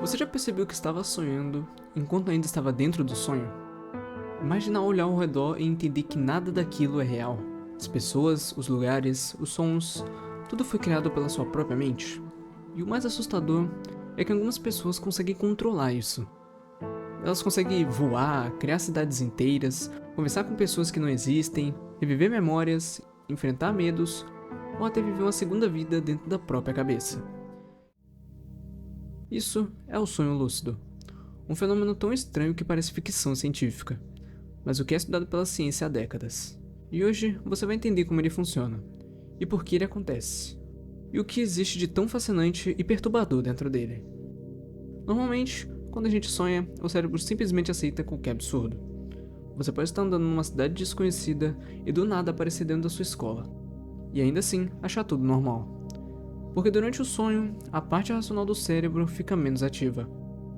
Você já percebeu que estava sonhando enquanto ainda estava dentro do sonho? Imagina olhar ao redor e entender que nada daquilo é real. As pessoas, os lugares, os sons, tudo foi criado pela sua própria mente. E o mais assustador é que algumas pessoas conseguem controlar isso. Elas conseguem voar, criar cidades inteiras, conversar com pessoas que não existem, reviver memórias, enfrentar medos ou até viver uma segunda vida dentro da própria cabeça. Isso é o sonho lúcido, um fenômeno tão estranho que parece ficção científica, mas o que é estudado pela ciência há décadas. E hoje você vai entender como ele funciona, e por que ele acontece, e o que existe de tão fascinante e perturbador dentro dele. Normalmente, quando a gente sonha, o cérebro simplesmente aceita qualquer absurdo. Você pode estar andando numa cidade desconhecida e do nada aparecer dentro da sua escola, e ainda assim achar tudo normal. Porque durante o sonho, a parte racional do cérebro fica menos ativa.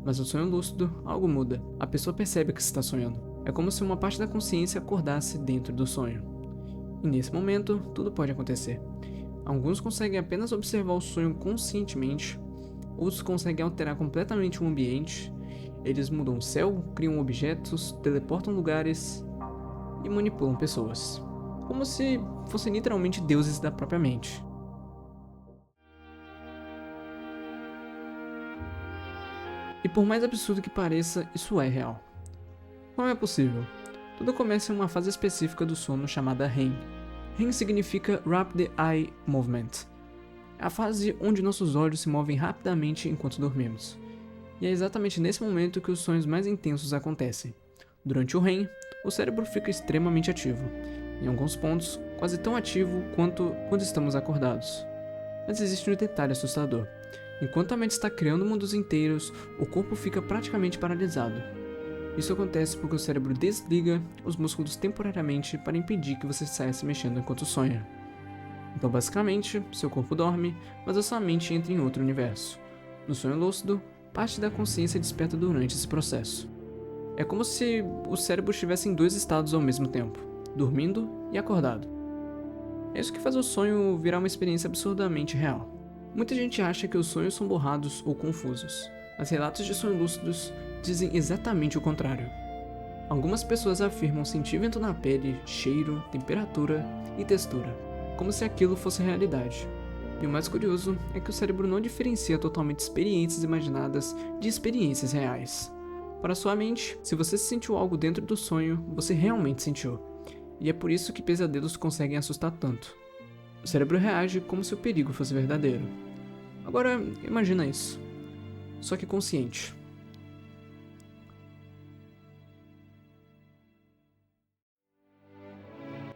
Mas no sonho lúcido, algo muda. A pessoa percebe que está sonhando. É como se uma parte da consciência acordasse dentro do sonho. E nesse momento, tudo pode acontecer. Alguns conseguem apenas observar o sonho conscientemente, outros conseguem alterar completamente o ambiente, eles mudam o céu, criam objetos, teleportam lugares e manipulam pessoas. Como se fossem literalmente deuses da própria mente. E por mais absurdo que pareça, isso é real. Como é possível? Tudo começa em uma fase específica do sono chamada REM. REM significa Rapid Eye Movement. É a fase onde nossos olhos se movem rapidamente enquanto dormimos. E é exatamente nesse momento que os sonhos mais intensos acontecem. Durante o REM, o cérebro fica extremamente ativo, em alguns pontos quase tão ativo quanto quando estamos acordados. Mas existe um detalhe assustador. Enquanto a mente está criando mundos inteiros, o corpo fica praticamente paralisado. Isso acontece porque o cérebro desliga os músculos temporariamente para impedir que você saia se mexendo enquanto sonha. Então, basicamente, seu corpo dorme, mas a sua mente entra em outro universo. No sonho lúcido, parte da consciência desperta durante esse processo. É como se o cérebro estivesse em dois estados ao mesmo tempo, dormindo e acordado. É isso que faz o sonho virar uma experiência absurdamente real. Muita gente acha que os sonhos são borrados ou confusos, mas relatos de sonhos lúcidos dizem exatamente o contrário. Algumas pessoas afirmam sentir vento na pele, cheiro, temperatura e textura, como se aquilo fosse realidade. E o mais curioso é que o cérebro não diferencia totalmente experiências imaginadas de experiências reais. Para sua mente, se você sentiu algo dentro do sonho, você realmente sentiu. E é por isso que pesadelos conseguem assustar tanto. O cérebro reage como se o perigo fosse verdadeiro. Agora, imagina isso. Só que consciente.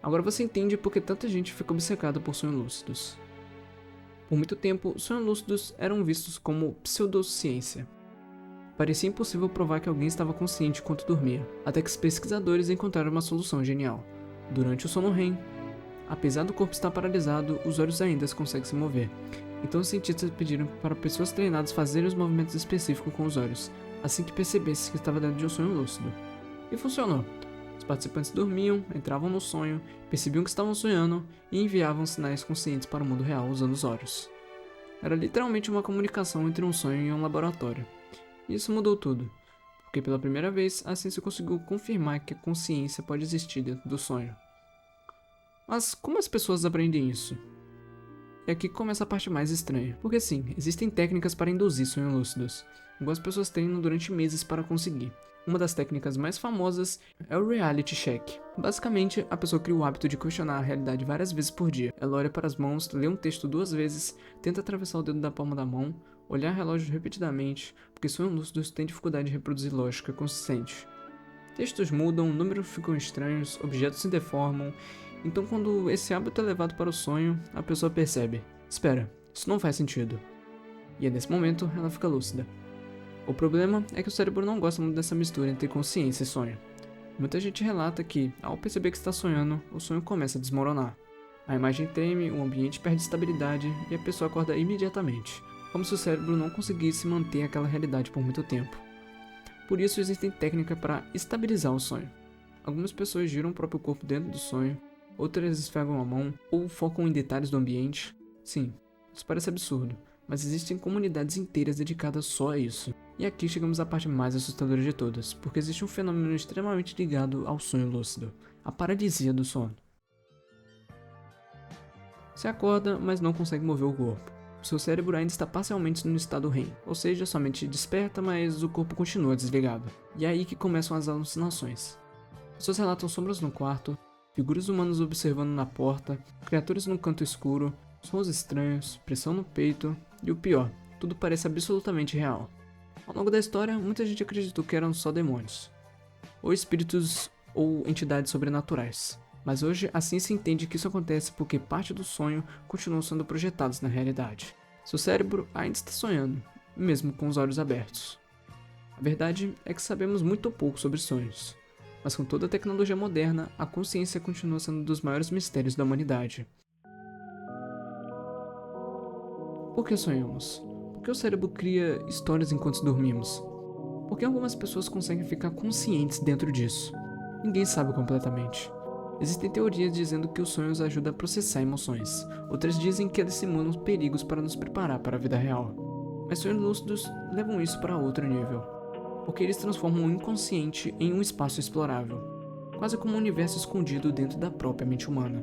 Agora você entende por que tanta gente fica obcecada por sonhos lúcidos. Por muito tempo, sonhos lúcidos eram vistos como pseudociência. Parecia impossível provar que alguém estava consciente enquanto dormia, até que os pesquisadores encontraram uma solução genial. Durante o sono REM, apesar do corpo estar paralisado, os olhos ainda conseguem se mover. Então os cientistas pediram para pessoas treinadas fazerem os movimentos específicos com os olhos, assim que percebesse que estava dentro de um sonho lúcido. E funcionou. Os participantes dormiam, entravam no sonho, percebiam que estavam sonhando e enviavam sinais conscientes para o mundo real usando os olhos. Era literalmente uma comunicação entre um sonho e um laboratório. E isso mudou tudo, porque pela primeira vez a ciência conseguiu confirmar que a consciência pode existir dentro do sonho. Mas como as pessoas aprendem isso? É aqui que começa a parte mais estranha, porque sim, existem técnicas para induzir sonhos lúcidos, igual as pessoas treinam durante meses para conseguir. Uma das técnicas mais famosas é o reality check. Basicamente, a pessoa cria o hábito de questionar a realidade várias vezes por dia. Ela olha para as mãos, lê um texto 2 vezes, tenta atravessar o dedo da palma da mão, olhar relógio repetidamente, porque sonhos lúcidos têm dificuldade de reproduzir lógica consistente. Textos mudam, números ficam estranhos, objetos se deformam. Então, quando esse hábito é levado para o sonho, a pessoa percebe: espera, isso não faz sentido. E é nesse momento ela fica lúcida. O problema é que o cérebro não gosta muito dessa mistura entre consciência e sonho. Muita gente relata que, ao perceber que está sonhando, o sonho começa a desmoronar. A imagem treme, o ambiente perde estabilidade e a pessoa acorda imediatamente, como se o cérebro não conseguisse manter aquela realidade por muito tempo. Por isso existem técnicas para estabilizar o sonho. Algumas pessoas giram o próprio corpo dentro do sonho, outras esfregam a mão ou focam em detalhes do ambiente. Sim, isso parece absurdo, mas existem comunidades inteiras dedicadas só a isso. E aqui chegamos à parte mais assustadora de todas, porque existe um fenômeno extremamente ligado ao sonho lúcido, a paralisia do sono. Você acorda, mas não consegue mover o corpo. Seu cérebro ainda está parcialmente no estado REM, ou seja, sua mente desperta, mas o corpo continua desligado. E é aí que começam as alucinações. Pessoas relatam sombras no quarto, figuras humanas observando na porta, criaturas num canto escuro, sons estranhos, pressão no peito, e o pior, tudo parece absolutamente real. Ao longo da história, muita gente acreditou que eram só demônios, ou espíritos ou entidades sobrenaturais. Mas hoje a ciência entende que isso acontece porque parte do sonho continuam sendo projetados na realidade. Seu cérebro ainda está sonhando, mesmo com os olhos abertos. A verdade é que sabemos muito pouco sobre sonhos, mas com toda a tecnologia moderna, a consciência continua sendo um dos maiores mistérios da humanidade. Por que sonhamos? Por que o cérebro cria histórias enquanto dormimos? Por que algumas pessoas conseguem ficar conscientes dentro disso? Ninguém sabe completamente. Existem teorias dizendo que os sonhos ajudam a processar emoções. Outras dizem que eles simulam perigos para nos preparar para a vida real. Mas sonhos lúcidos levam isso para outro nível, porque eles transformam o inconsciente em um espaço explorável, quase como um universo escondido dentro da própria mente humana.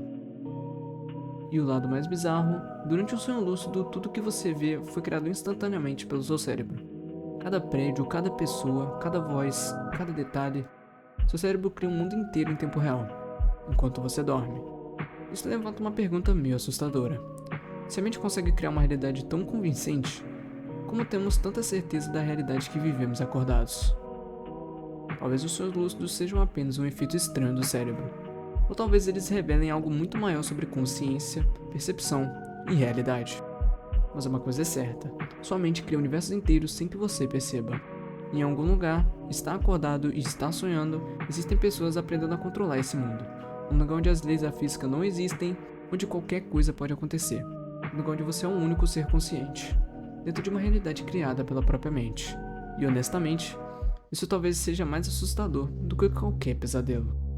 E o lado mais bizarro, durante um sonho lúcido, tudo que você vê foi criado instantaneamente pelo seu cérebro. Cada prédio, cada pessoa, cada voz, cada detalhe, seu cérebro cria um mundo inteiro em tempo real, enquanto você dorme. Isso levanta uma pergunta meio assustadora. Se a mente consegue criar uma realidade tão convincente, como temos tanta certeza da realidade que vivemos acordados? Talvez os sonhos lúcidos sejam apenas um efeito estranho do cérebro, ou talvez eles revelem algo muito maior sobre consciência, percepção e realidade. Mas uma coisa é certa, sua mente cria universos inteiros sem que você perceba. Em algum lugar, está acordado e está sonhando, existem pessoas aprendendo a controlar esse mundo. Um lugar onde as leis da física não existem, onde qualquer coisa pode acontecer. Um lugar onde você é o único ser consciente, dentro de uma realidade criada pela própria mente. E honestamente, isso talvez seja mais assustador do que qualquer pesadelo.